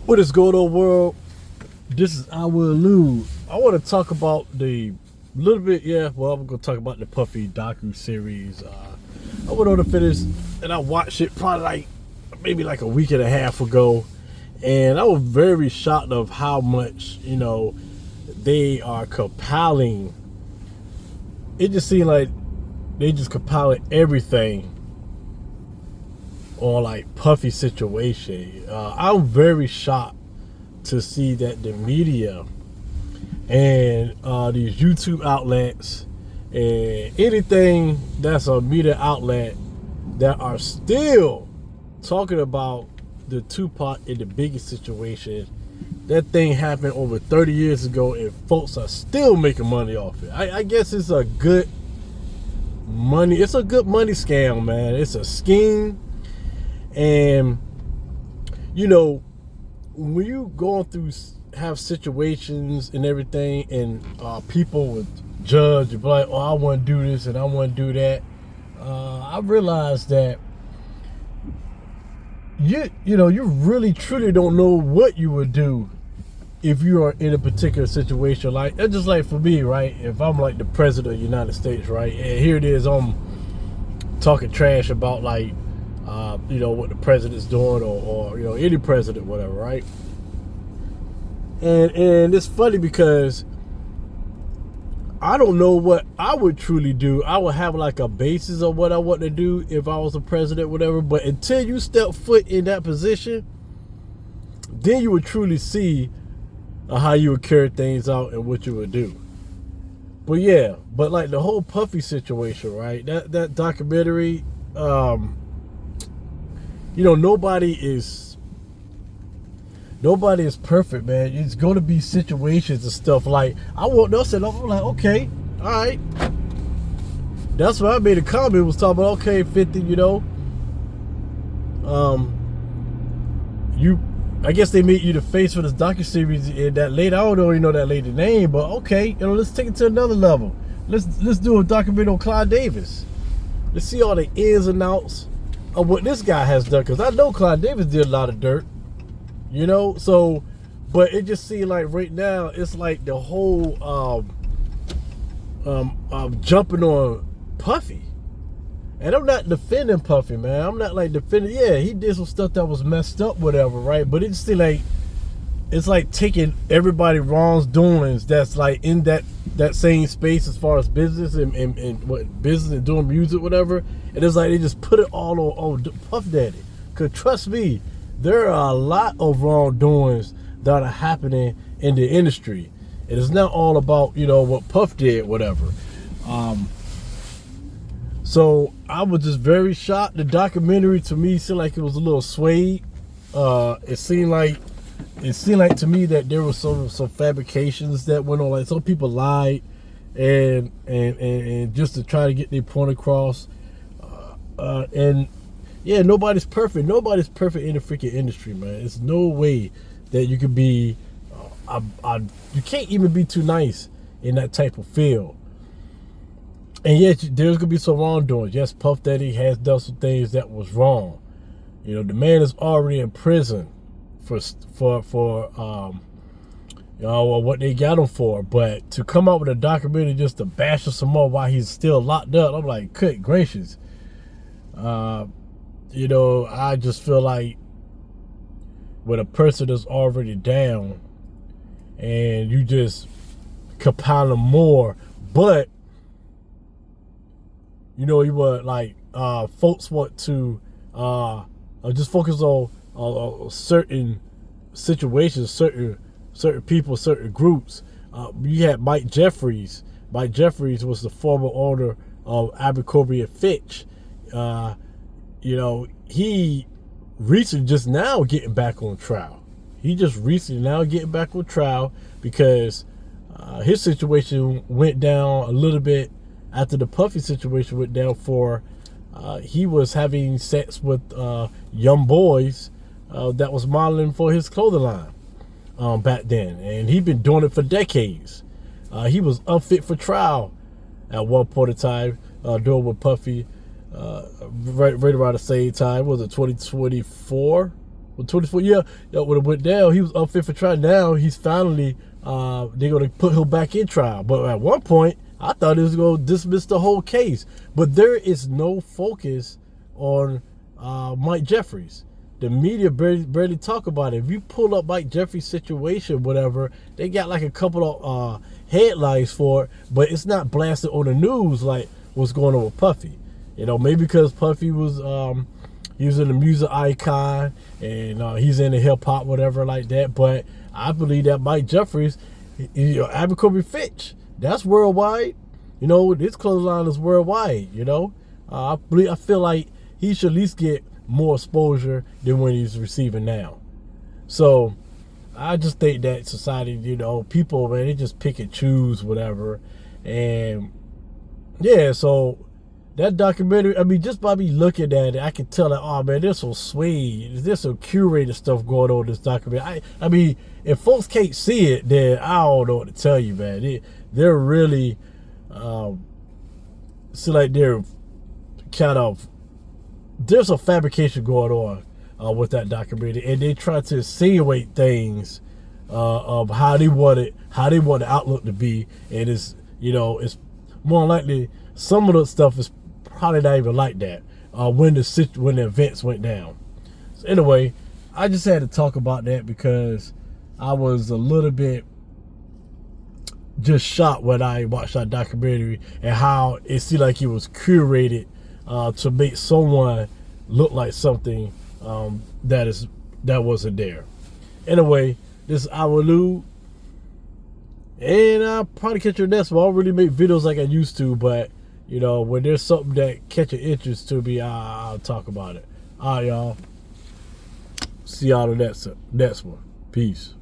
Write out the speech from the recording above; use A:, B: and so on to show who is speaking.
A: What is going on, world? This is I Will Lose. I want to talk about the little bit, well, I'm going to talk about the Puffy Docu series. I went on to finish, and I watched it probably maybe like a week and a half ago, and I was very shocked of how much, they are compiling. It just seemed like they just compiling everything on like Puffy situation. I'm very shocked to see that the media and these YouTube outlets and anything that's a media outlet that are still talking about the Tupac and the Biggie situation. That thing happened over 30 years ago, and folks are still making money off it. I guess it's a good money. It's a good money scam, man. It's a scheme. And when you going through have situations and everything, and people would judge and be like, oh, I want to do this and I want to do that, I realized that you really truly don't know what you would do if you are in a particular situation. Like, that's just like for me, right? If I'm like the president of the United States, right, and here it is, I'm talking trash about like what the president's doing, or any president, whatever, right? And it's funny because I don't know what I would truly do. I would have like a basis of what I want to do if I was a president, whatever. But until you step foot in that position, then you would truly see how you would carry things out and what you would do. But like the whole Puffy situation, right? That documentary, nobody is perfect, man. It's going to be situations and stuff. Like, I walked up and I'm like, okay, all right. That's why I made a comment, was talking about, okay, 50, I guess they made you the face for this docuseries, and that lady, I don't know, that lady name, but okay, let's take it to another level. Let's do a documentary on Clive Davis. Let's see all the ins and outs of what this guy has done, because I know Clive Davis did a lot of dirt, so, but it just seemed like right now it's like the whole jumping on Puffy. And I'm not defending Puffy, man. I'm not like defending. Yeah, he did some stuff that was messed up, whatever, right? But it's still like, it's like taking everybody wrong's doings that's like in that same space as far as business and what business and doing music, whatever. And it's like they just put it all on Puff Daddy. Cause trust me, there are a lot of wrongdoings that are happening in the industry. It is not all about what Puff did, whatever. So I was just very shocked. The documentary to me seemed like it was a little swayed. It seemed like to me that there was some fabrications that went on. Like, some people lied and just to try to get their point across. And yeah, nobody's perfect. Nobody's perfect in the freaking industry, man. There's no way that you could be. You can't even be too nice in that type of field. And yet, there's gonna be some wrongdoings. Yes, Puff Daddy has done some things that was wrong. The man is already in prison for what they got him for. But to come out with a documentary just to bash him some more while he's still locked up, I'm like, good gracious. I just feel like when a person is already down and you just compile them more, but you want like folks want to just focus on certain situations, certain people, certain groups. You had Mike Jeffries. Mike Jeffries was the former owner of Abercrombie and Fitch. He recently just now getting back on trial. Because his situation went down a little bit after the Puffy situation went down. He was having sex with young boys that was modeling for his clothing line back then, and he'd been doing it for decades. He was unfit for trial at one point in time, doing with Puffy, right around the same time. Was it 2024? Well, 24, yeah, when it went down, he was up fit for trial. Now he's finally, they're going to put him back in trial. But at one point, I thought it was going to dismiss the whole case. But there is no focus on Mike Jeffries. The media barely talk about it. If you pull up Mike Jeffries' situation, whatever, they got like a couple of headlines for it, but it's not blasted on the news like what's going on with Puffy. You know, maybe because Puffy was he was in the music icon and he's into hip hop, whatever like that. But I believe that Mike Jeffries, Abercrombie Fitch, that's worldwide. You know, this clothesline is worldwide. You know, I feel like he should at least get more exposure than what he's receiving now. So I just think that society, you know, people, man, they just pick and choose whatever. And yeah, so that documentary, I mean, just by me looking at it, I can tell that, oh man, there's some sway, there's some curated stuff going on in this documentary. I mean, if folks can't see it, then I don't know what to tell you, man. They're really, seem like they're kind of, there's a fabrication going on with that documentary, and they try to insinuate things of how they want the outlook to be, and it's, you know, it's more likely some of the stuff is probably not even like that when the events went down. So anyway, I just had to talk about that because I was a little bit just shocked when I watched that documentary and how it seemed like it was curated to make someone look like something that wasn't there. Anyway, this is Awalu, and I'll probably catch your next one. I don't really make videos like I used to, but you know, when there's something that catches interest to me, I'll talk about it. All right, y'all. See y'all in the next one. Peace.